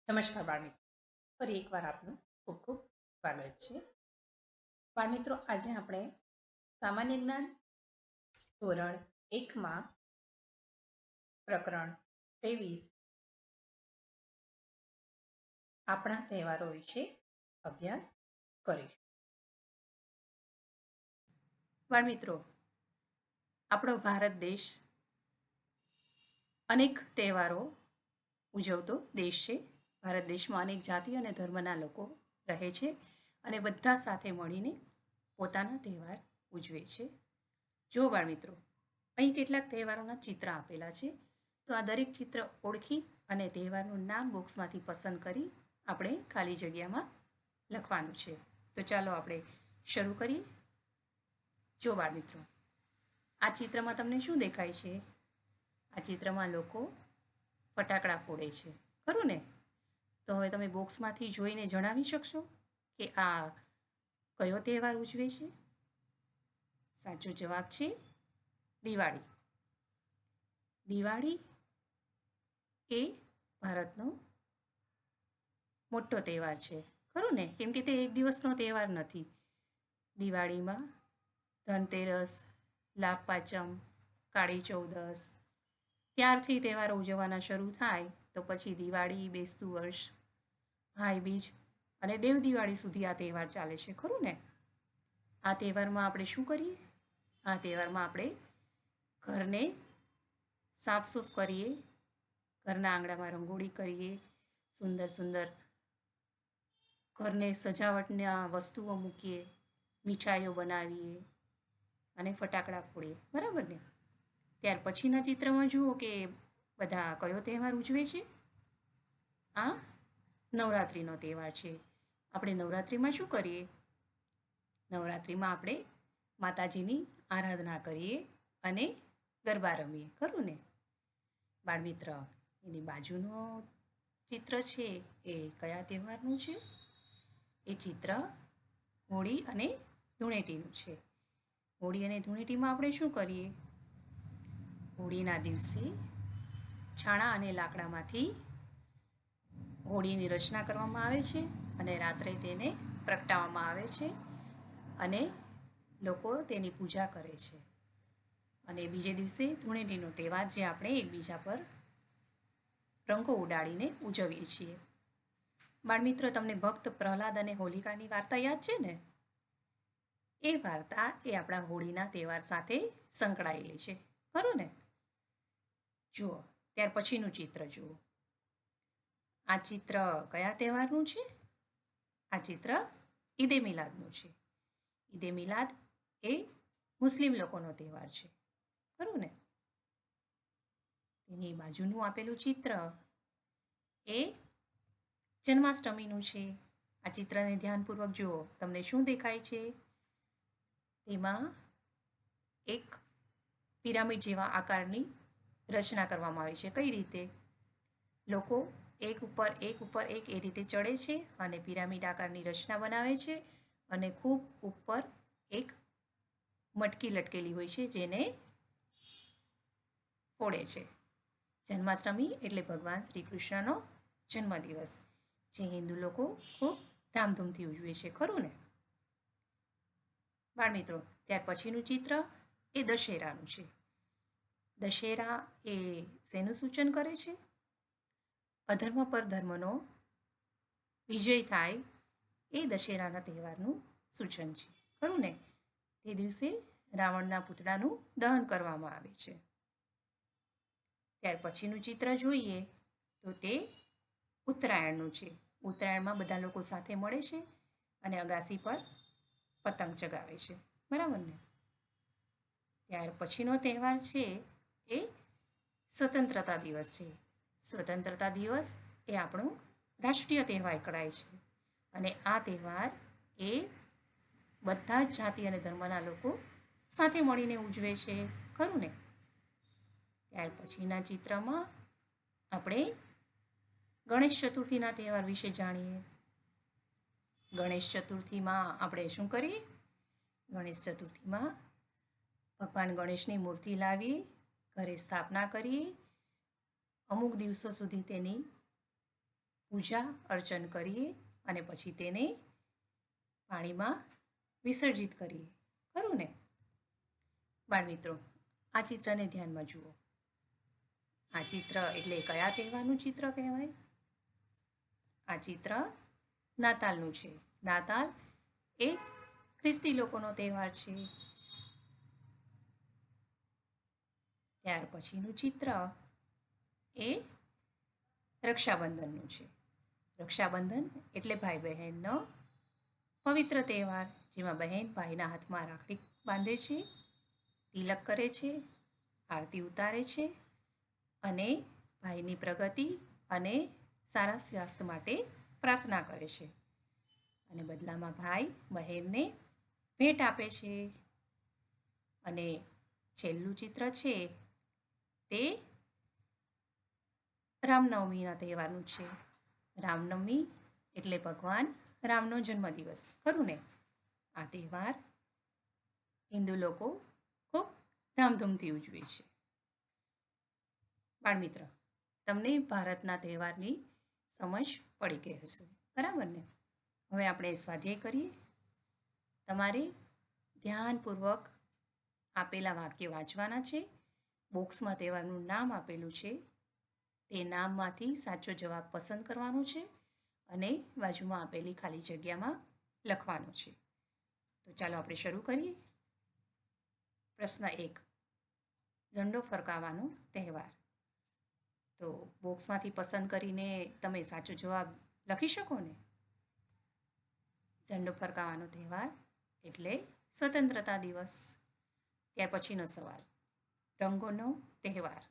નમસ્કાર બાળમિત્રો, ફરી એકવાર આપનું ખૂબ ખૂબ સ્વાગત છે. બાળમિત્રો, આજે આપણે સામાન્ય જ્ઞાન ધોરણ 1માં પ્રકરણ 23 આપણા તહેવારો વિશે અભ્યાસ કરીશું. બાળમિત્રો, આપણો ભારત દેશ અનેક તહેવારો ઉજવતો દેશ છે. ભારત દેશમાં અનેક જાતિ અને ધર્મના લોકો રહે છે અને બધા સાથે મળીને પોતાના તહેવાર ઉજવે છે. જો બાળમિત્રો, અહીં કેટલાક તહેવારોના ચિત્ર આપેલા છે, તો આ દરેક ચિત્ર ઓળખી અને તહેવારનું નામ બોક્સમાંથી પસંદ કરી આપણે ખાલી જગ્યામાં લખવાનું છે. તો ચાલો આપણે શરૂ કરીએ. જો બાળમિત્રો, આ ચિત્રમાં તમને શું દેખાય છે? આ ચિત્રમાં લોકો ફટાકડા ફોડે છે, ખરું ને? તો હવે તમે બોક્સમાંથી જોઈને જણાવી શકશો કે આ કયો તહેવાર ઉજવે છે? સાચો જવાબ છે દિવાળી. દિવાળી એ ભારતનો મોટો તહેવાર છે, ખરું ને? કેમ કે તે એક દિવસનો તહેવાર નથી. દિવાળીમાં ધનતેરસ, લાભ પાંચમ, કાળી ચૌદસ ત્યારથી તહેવારો ઉજવવાના શરૂ થાય તો પછી દિવાળી, બેસતું વર્ષ, ભાઈબીજ અને દેવ દિવાળી સુધી આ તહેવાર ચાલે છે, ખરું ને? આ તહેવારમાં આપણે શું કરીએ? આ તહેવારમાં આપણે ઘરને સાફસૂફ કરીએ, ઘરના આંગણામાં રંગોળી કરીએ, સુંદર સુંદર ઘરને સજાવટના વસ્તુઓ મૂકીએ, મીઠાઈઓ બનાવીએ અને ફટાકડા ફોડીએ, બરાબર ને? ત્યાર પછીના ચિત્રમાં જુઓ કે બધા કયો તહેવાર ઉજવે છે? આ નવરાત્રિનો તહેવાર છે. આપણે નવરાત્રિમાં શું કરીએ? નવરાત્રિમાં આપણે માતાજીની આરાધના કરીએ અને ગરબા રમીએ, ખરું ને? બાળમિત્ર, એની બાજુનો ચિત્ર છે એ કયા તહેવારનું છે? એ ચિત્ર હોળી અને ધૂળેટીનું છે. હોળી અને ધૂળેટીમાં આપણે શું કરીએ? હોળીના દિવસે છાણા અને લાકડામાંથી હોળીની રચના કરવામાં આવે છે અને રાત્રે તેને પ્રગટાવવામાં આવે છે અને લોકો તેની પૂજા કરે છે. અને બીજે દિવસે ધૂળેટીનો તહેવાર, જે આપણે એકબીજા પર રંગો ઉડાડીને ઉજવીએ છીએ. બાળમિત્ર, તમને ભક્ત પ્રહલાદ અને હોલિકાની વાર્તા યાદ છે ને? એ વાર્તા એ આપણા હોળીના તહેવાર સાથે સંકળાયેલી છે, ખરું ને? જુઓ, ત્યાર પછીનું ચિત્ર જુઓ. આ ચિત્ર કયા તહેવારનું છે? આ ચિત્ર ઈદે મિલાદનું છે. ઈદે મિલાદ એ મુસ્લિમ લોકોનો તહેવાર છે, ખરું ને? તેની બાજુનું આપેલું ચિત્ર એ જન્માષ્ટમીનું છે. આ ચિત્રને ધ્યાનપૂર્વક જુઓ. તમને શું દેખાય છે? તેમાં એક પિરામિડ જેવા આકારની રચના કરવામાં આવી છે. કઈ રીતે? લોકો એક ઉપર એક એ રીતે ચડે છે અને પિરામિડ આકારની રચના બનાવે છે અને ખૂબ ઉપર એક મટકી લટકેલી હોય છે, જેને ફોડે છે. જન્માષ્ટમી એટલે ભગવાન શ્રી કૃષ્ણનો જન્મદિવસ, જે હિન્દુ લોકો ખૂબ ધામધૂમથી ઉજવે છે, ખરું ને? બાળમિત્રો, ત્યાર પછીનું ચિત્ર એ દશેરાનું છે. દશેરા એ શેનું સૂચન કરે છે? અધર્મ પર ધર્મનો વિજય થાય એ દશેરાના તહેવારનું સૂચન છે, ખરું ને? તે દિવસે રાવણના પૂતળાનું દહન કરવામાં આવે છે. ત્યાર પછીનું ચિત્ર જોઈએ તો તે ઉત્તરાયણનું છે. ઉત્તરાયણમાં બધા લોકો સાથે મળે છે અને અગાસી પર પતંગ ચગાવે છે, બરાબર ને? ત્યાર પછીનો તહેવાર છે એ સ્વતંત્રતા દિવસ છે. સ્વતંત્રતા દિવસ એ આપણો રાષ્ટ્રીય તહેવાર ગણાય છે અને આ તહેવાર એ બધા જ જાતિ અને ધર્મના લોકો સાથે મળીને ઉજવે છે, ખરું ને? ત્યાર પછીના ચિત્રમાં આપણે ગણેશ ચતુર્થીના તહેવાર વિશે જાણીએ. ગણેશ ચતુર્થીમાં આપણે શું કરીએ? ગણેશ ચતુર્થીમાં ભગવાન ગણેશની મૂર્તિ લાવીએ, ઘરે સ્થાપના કરીએ, અમુક દિવસો સુધી તેની પૂજા અર્ચન કરીએ અને પછી તેને પાણીમાં વિસર્જિત કરીએ, ખરું ને? બાળમિત્રો, આ ચિત્રને ધ્યાનમાં જુઓ. આ ચિત્ર એટલે કયા તહેવારનું ચિત્ર કહેવાય? આ ચિત્ર નાતાલનું છે. નાતાલ એ ખ્રિસ્તી લોકોનો તહેવાર છે. ત્યાર પછીનું ચિત્ર એ રક્ષાબંધનનું છે. રક્ષાબંધન એટલે ભાઈ બહેનનો પવિત્ર તહેવાર, જેમાં બહેન ભાઈના હાથમાં રાખડી બાંધે છે, તિલક કરે છે, આરતી ઉતારે છે અને ભાઈની પ્રગતિ અને સારા સ્વાસ્થ્ય માટે પ્રાર્થના કરે છે. અને બદલામાં ભાઈ બહેનને ભેટ આપે છે. અને છેલ્લું ચિત્ર છે તે રામનવમીના તહેવારનું છે. રામનવમી એટલે ભગવાન રામનો જન્મદિવસ, ખરું ને? આ તહેવાર હિન્દુ લોકો ખૂબ ધામધૂમથી ઉજવે છે. બાળમિત્ર, તમને ભારતના તહેવારની સમજ પડી ગઈ હશે, બરાબર ને? હવે આપણે સ્વાધ્યાય કરીએ. તમારે ધ્યાનપૂર્વક આપેલા વાક્ય વાંચવાના છે. બોક્સમાં તહેવારનું નામ આપેલું છે, તે નામમાંથી સાચો જવાબ પસંદ કરવાનો છે અને બાજુમાં આપેલી ખાલી જગ્યામાં લખવાનો છે. તો ચાલો આપણે શરૂ કરીએ. પ્રશ્ન 1, ઝંડો ફરકાવવાનો તહેવાર. તો બોક્સમાંથી પસંદ કરીને તમે સાચો જવાબ લખી શકો ને? ઝંડો ફરકાવવાનો તહેવાર એટલે સ્વતંત્રતા દિવસ. ત્યાર પછીનો સવાલ, રંગોનો તહેવાર.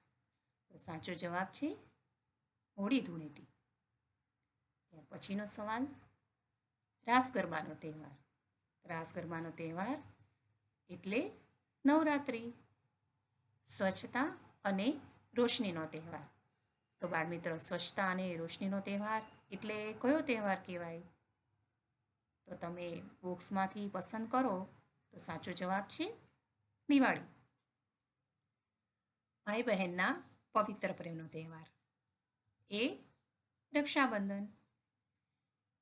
તો સાચો જવાબ છે હોળી ધૂળેટી. ત્યાર પછીનો સવાલ, રાસ ગરબાનો તહેવાર. રાસ ગરબાનો તહેવાર એટલે નવરાત્રિ. સ્વચ્છતા અને રોશનીનો તહેવાર. તો બાળમિત્રો, સ્વચ્છતા અને રોશનીનો તહેવાર એટલે કયો તહેવાર કહેવાય? તો તમે બોક્સમાંથી પસંદ કરો તો સાચો જવાબ છે દિવાળી. ભાઈ બહેનના પવિત્ર પ્રેમનો તહેવાર એ રક્ષાબંધન.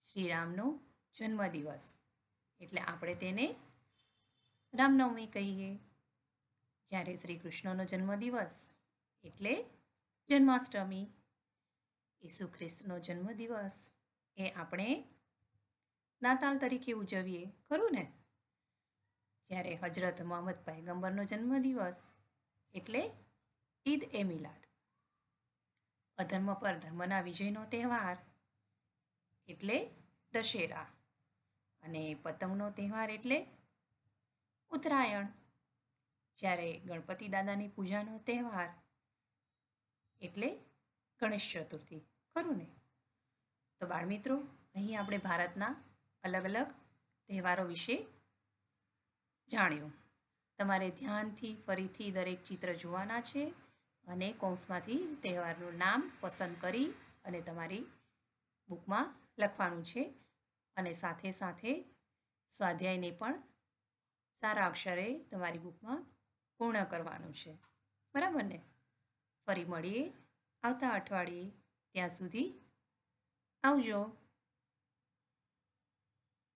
શ્રીરામનો જન્મદિવસ એટલે આપણે તેને રામનવમી કહીએ. જ્યારે શ્રી કૃષ્ણનો જન્મદિવસ એટલે જન્માષ્ટમી. ઈસુ ખ્રિસ્તનો જન્મદિવસ એ આપણે નાતાલ તરીકે ઉજવીએ, ખરું ને? જ્યારે હજરત મોહમ્મદ પૈગંબરનો જન્મદિવસ એટલે ઈદ એ મિલાદ. અધર્મ પર ધર્મના વિજયનો તહેવાર એટલે દશેરા. અને પતંગનો તહેવાર એટલે ઉત્તરાયણ. જ્યારે ગણપતિ દાદાની પૂજાનો તહેવાર એટલે ગણેશ ચતુર્થી, ખરું ને? તો બાળમિત્રો, અહીં આપણે ભારતના અલગ અલગ તહેવારો વિશે જાણ્યું. તમારે ધ્યાનથી ફરીથી દરેક ચિત્ર જોવાના છે અને કૌંસમાંથી તહેવારનું નામ પસંદ કરી અને તમારી બુકમાં લખવાનું છે. અને સાથે સાથે સ્વાધ્યાયને પણ સારા અક્ષરે તમારી બુકમાં પૂર્ણ કરવાનું છે, બરાબર ને? ફરી મળીએ આવતા અઠવાડિયે. ત્યાં સુધી આવજો.